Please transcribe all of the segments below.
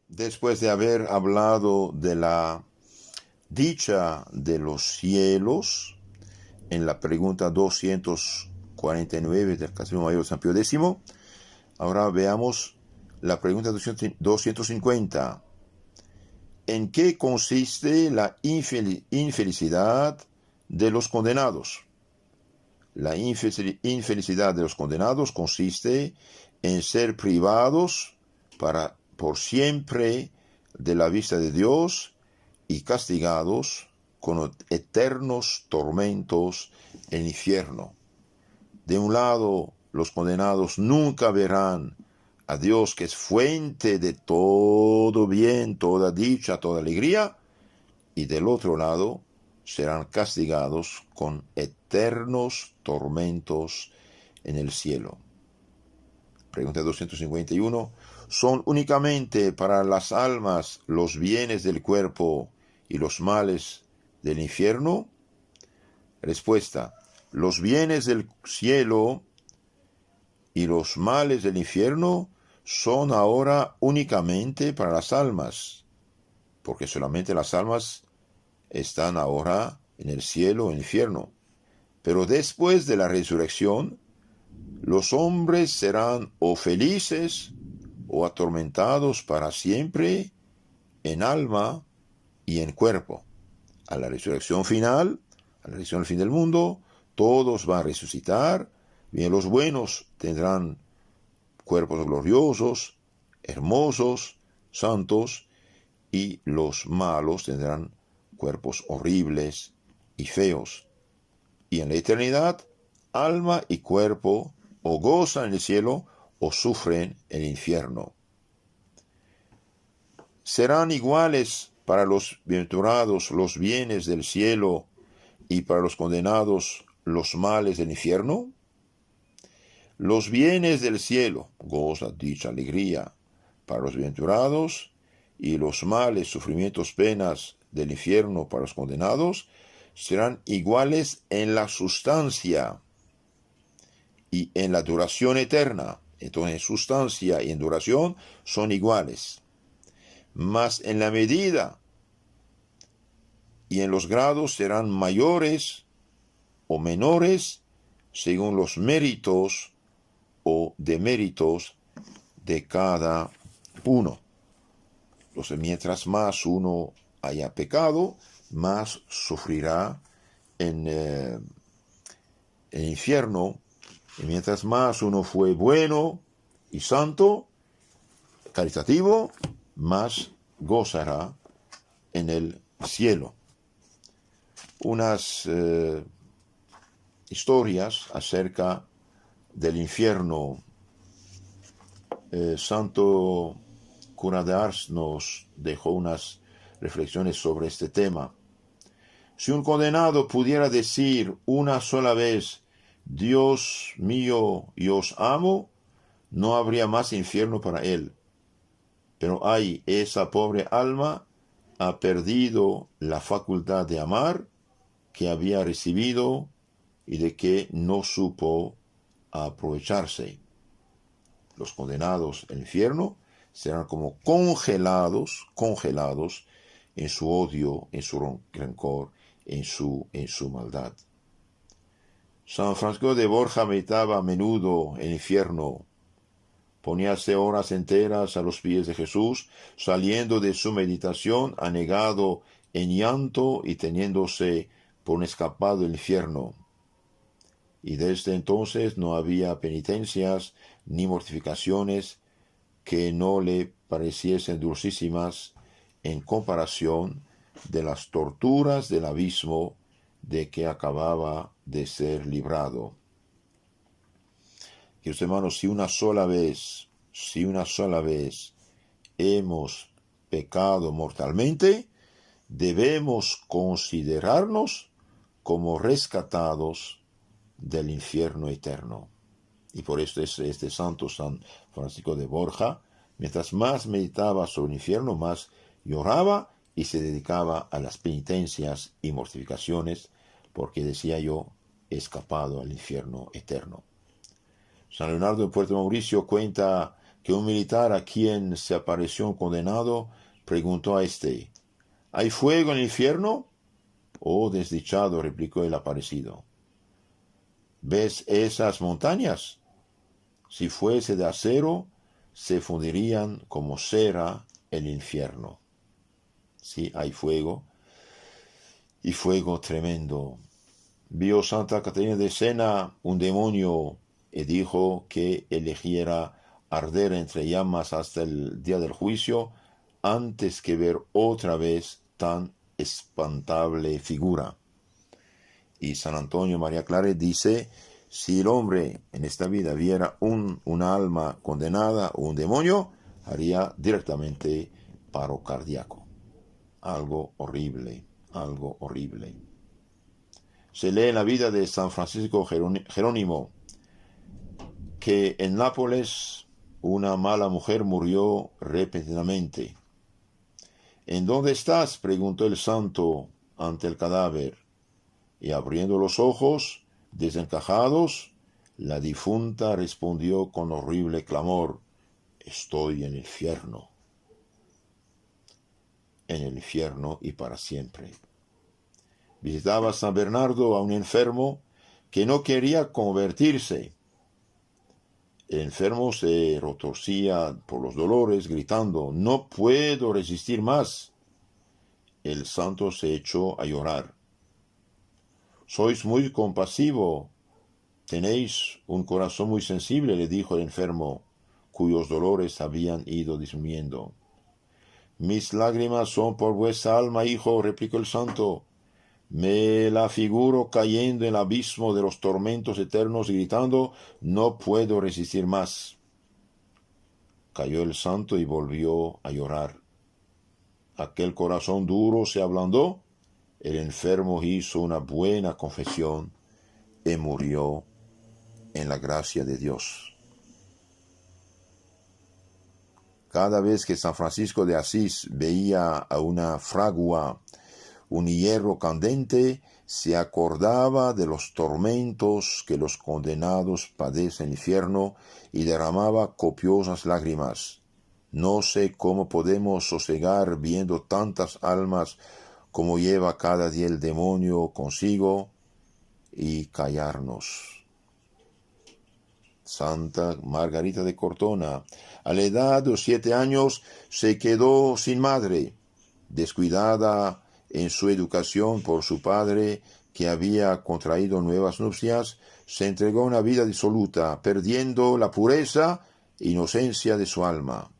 Después de haber hablado de la dicha de los cielos en la pregunta 249 del Catecismo Mayor de San Pío X, ahora veamos la pregunta 250. ¿En qué consiste la infelicidad de los condenados? La infelicidad de los condenados consiste en ser privados por siempre de la vista de Dios y castigados con eternos tormentos en el infierno. De un lado, los condenados nunca verán a Dios, que es fuente de todo bien, toda dicha, toda alegría, y del otro lado serán castigados con eternos tormentos en el cielo. Pregunta 251. ¿Son únicamente para las almas los bienes del cuerpo y los males del infierno? Respuesta. Los bienes del cielo y los males del infierno son ahora únicamente para las almas, porque solamente las almas están ahora en el cielo o en el infierno. Pero después de la resurrección, los hombres serán o felices o atormentados para siempre en alma y en cuerpo. A la resurrección final, a la resurrección del fin del mundo, todos van a resucitar. Bien, los buenos tendrán cuerpos gloriosos, hermosos, santos, y los malos tendrán cuerpos horribles y feos. Y en la eternidad, alma y cuerpo o gozan en el cielo o sufren en el infierno. ¿Serán iguales para los bienaventurados los bienes del cielo y para los condenados los males del infierno? Los bienes del cielo, goza, dicha, alegría, para los bienaventurados, y los males, sufrimientos, penas del infierno para los condenados, serán iguales en la sustancia y en la duración eterna. Entonces, en sustancia y en duración son iguales. Mas en la medida y en los grados serán mayores o menores según los méritos o deméritos de cada uno. Entonces, mientras más uno haya pecado, más sufrirá en el infierno. Y mientras más uno fue bueno y santo, caritativo, más gozará en el cielo. Unas historias acerca del infierno. Santo Cura de Ars nos dejó unas reflexiones sobre este tema. Si un condenado pudiera decir una sola vez, Dios mío, yo os amo, no habría más infierno para él. Pero ay, esa pobre alma ha perdido la facultad de amar que había recibido y de que no supo aprovecharse. Los condenados al infierno serán como congelados en su odio, en su rencor, en su maldad. San Francisco de Borja meditaba a menudo el infierno. Poníase horas enteras a los pies de Jesús, saliendo de su meditación anegado en llanto y teniéndose por un escapado del infierno. Y desde entonces no había penitencias ni mortificaciones que no le pareciesen dulcísimas en comparación de las torturas del abismo de que acababa de ser librado. Queridos hermanos, si una sola vez hemos pecado mortalmente, debemos considerarnos como rescatados del infierno eterno. Y por esto este santo San Francisco de Borja, mientras más meditaba sobre el infierno, más lloraba y se dedicaba a las penitencias y mortificaciones, porque decía yo, he escapado al infierno eterno. San Leonardo de Puerto Mauricio cuenta que un militar a quien se apareció un condenado preguntó a éste: ¿hay fuego en el infierno? Oh, desdichado, replicó el aparecido, ¿ves esas montañas? Si fuese de acero, se fundirían como cera el infierno. Sí, hay fuego, y fuego tremendo. Vio Santa Catarina de Siena un demonio y dijo que eligiera arder entre llamas hasta el día del juicio antes que ver otra vez tan espantable figura. Y San Antonio María Claret dice: si el hombre en esta vida viera una alma condenada o un demonio, haría directamente paro cardíaco. Algo horrible, algo horrible. Se lee en la vida de San Francisco Jerónimo que en Nápoles una mala mujer murió repentinamente. ¿En dónde estás?, preguntó el santo ante el cadáver, y abriendo los ojos desencajados, la difunta respondió con horrible clamor: estoy en el infierno y para siempre. Visitaba San Bernardo a un enfermo que no quería convertirse. El enfermo se retorcía por los dolores, gritando: no puedo resistir más. El santo se echó a llorar. Sois muy compasivo, tenéis un corazón muy sensible, le dijo el enfermo, cuyos dolores habían ido disminuyendo. Mis lágrimas son por vuestra alma, hijo, replicó el santo. Me la figuro cayendo en el abismo de los tormentos eternos y gritando: no puedo resistir más. Cayó el santo y volvió a llorar. Aquel corazón duro se ablandó, el enfermo hizo una buena confesión y murió en la gracia de Dios. Cada vez que San Francisco de Asís veía a una fragua, un hierro candente, se acordaba de los tormentos que los condenados padecen en el infierno y derramaba copiosas lágrimas. No sé cómo podemos sosegar viendo tantas almas como lleva cada día el demonio consigo y callarnos. Santa Margarita de Cortona, a la edad de 7 años, se quedó sin madre, descuidada en su educación por su padre, que había contraído nuevas nupcias. Se entregó a una vida disoluta, perdiendo la pureza e inocencia de su alma.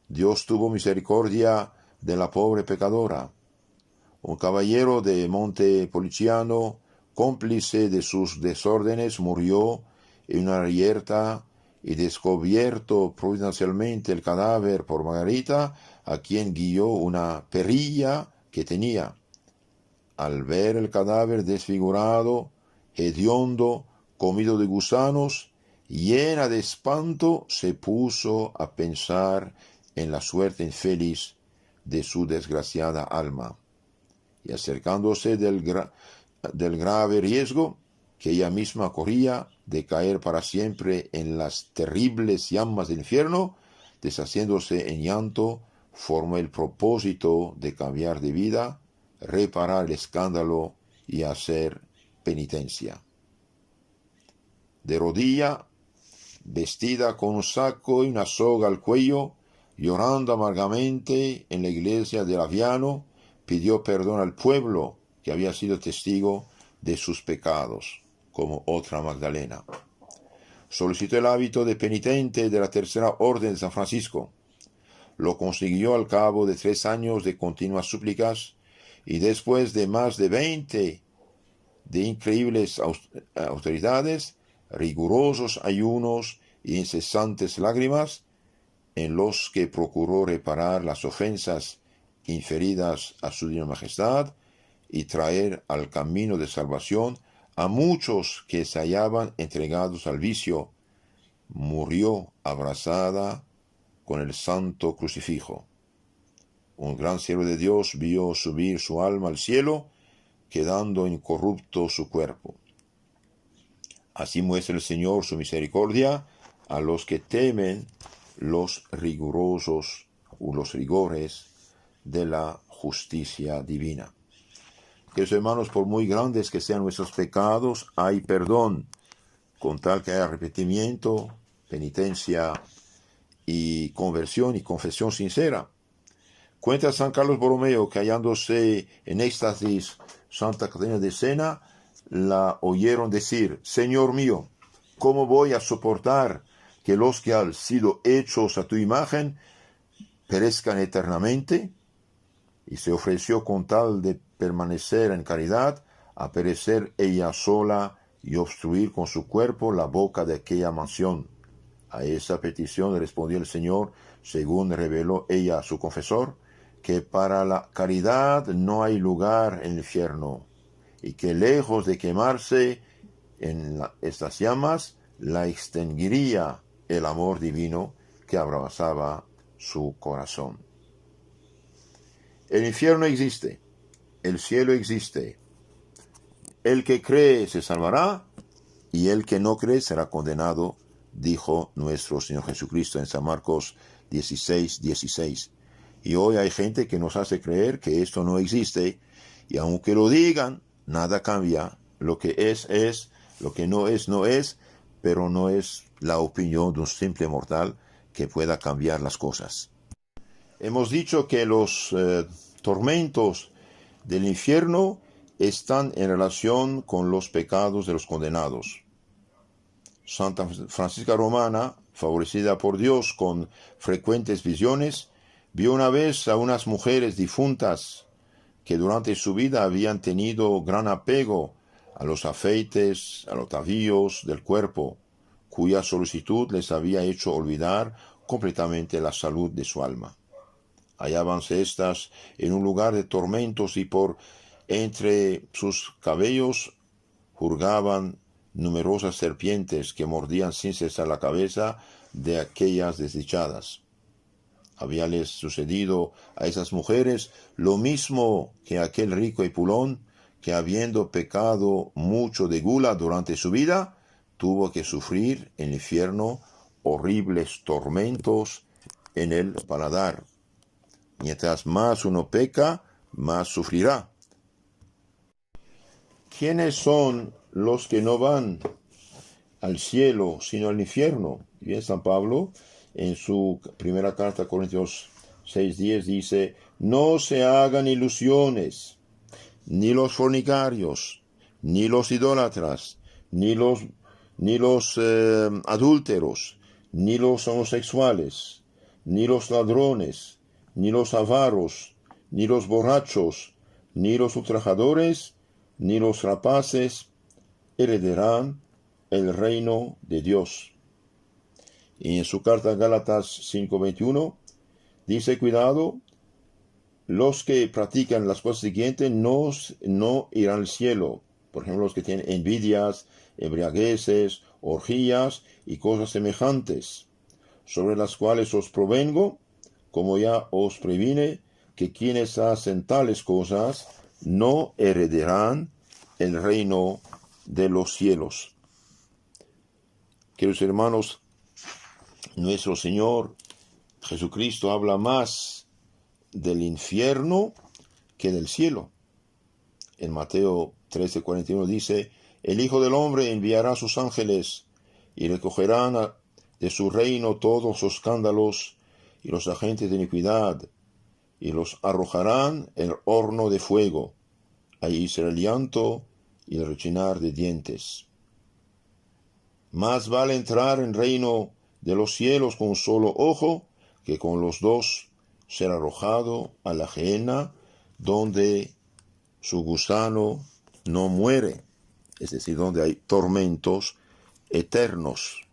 Dios tuvo misericordia de la pobre pecadora. Un caballero de Montepulciano, cómplice de sus desórdenes, murió en una reyerta, y descubierto providencialmente el cadáver por Margarita, a quien guió una perilla que tenía. Al ver el cadáver desfigurado, hediondo, comido de gusanos, llena de espanto, se puso a pensar en la suerte infeliz de su desgraciada alma. Y acercándose del grave riesgo que ella misma corría de caer para siempre en las terribles llamas del infierno, deshaciéndose en llanto, formó el propósito de cambiar de vida, reparar el escándalo y hacer penitencia. De rodilla, vestida con un saco y una soga al cuello, llorando amargamente en la iglesia de Laviano, pidió perdón al pueblo que había sido testigo de sus pecados, como otra Magdalena. Solicitó el hábito de penitente de la Tercera Orden de San Francisco. Lo consiguió al cabo de 3 años de continuas súplicas, y después de más de 20 de increíbles austeridades, rigurosos ayunos y incesantes lágrimas, en los que procuró reparar las ofensas inferidas a su divina majestad y traer al camino de salvación a muchos que se hallaban entregados al vicio, murió abrazada con el santo crucifijo. Un gran siervo de Dios vio subir su alma al cielo, quedando incorrupto su cuerpo. Así muestra el Señor su misericordia a los que temen los rigurosos o los rigores de la justicia divina. Queridos hermanos, por muy grandes que sean nuestros pecados, hay perdón, con tal que haya arrepentimiento, penitencia y conversión y confesión sincera. Cuenta San Carlos Borromeo que hallándose en éxtasis Santa Catalina de Siena, la oyeron decir: Señor mío, ¿cómo voy a soportar que los que han sido hechos a tu imagen perezcan eternamente? Y se ofreció con tal de permanecer en caridad a perecer ella sola y obstruir con su cuerpo la boca de aquella mansión. A esa petición respondió el Señor, según reveló ella a su confesor, que para la caridad no hay lugar en el infierno, y que lejos de quemarse en estas llamas, la extinguiría el amor divino que abrazaba su corazón. El infierno existe, el cielo existe. El que cree se salvará, y el que no cree será condenado, dijo nuestro Señor Jesucristo en San Marcos 16:16. Y hoy hay gente que nos hace creer que esto no existe, y aunque lo digan, nada cambia. Lo que es, lo que no es, pero no es la opinión de un simple mortal que pueda cambiar las cosas. Hemos dicho que los tormentos del infierno están en relación con los pecados de los condenados. Santa Francisca Romana, favorecida por Dios con frecuentes visiones, vio una vez a unas mujeres difuntas que durante su vida habían tenido gran apego a los afeites, a los atavíos del cuerpo, cuya solicitud les había hecho olvidar completamente la salud de su alma. Hallábanse éstas en un lugar de tormentos y por entre sus cabellos hurgaban numerosas serpientes que mordían sin cesar la cabeza de aquellas desdichadas. Habíales sucedido a esas mujeres lo mismo que a aquel rico Epulón, que habiendo pecado mucho de gula durante su vida, tuvo que sufrir en el infierno horribles tormentos en el paladar. Mientras más uno peca, más sufrirá. ¿Quiénes son los que no van al cielo, sino al infierno? Bien, San Pablo, en su primera carta a Corintios 6:10, dice: no se hagan ilusiones, ni los fornicarios, ni los idólatras, ni los adúlteros, ni los homosexuales, ni los ladrones, ni los avaros, ni los borrachos, ni los ultrajadores, ni los rapaces heredarán el reino de Dios. Y en su carta a Gálatas 5:21 dice: cuidado, los que practican las cosas siguientes no irán al cielo. Por ejemplo, los que tienen envidias, embriagueces, orgías y cosas semejantes, sobre las cuales os provengo, como ya os previne, que quienes hacen tales cosas no heredarán el reino de los cielos. Queridos hermanos, nuestro Señor Jesucristo habla más del infierno que del cielo. En Mateo 13:41 dice: el Hijo del Hombre enviará a sus ángeles y recogerán de su reino todos los escándalos y los agentes de iniquidad, y los arrojarán en el horno de fuego. Allí será el llanto y el rechinar de dientes. Más vale entrar en el reino de los cielos con un solo ojo, que con los dos ser arrojado a la gehenna, donde su gusano no muere, es decir, donde hay tormentos eternos.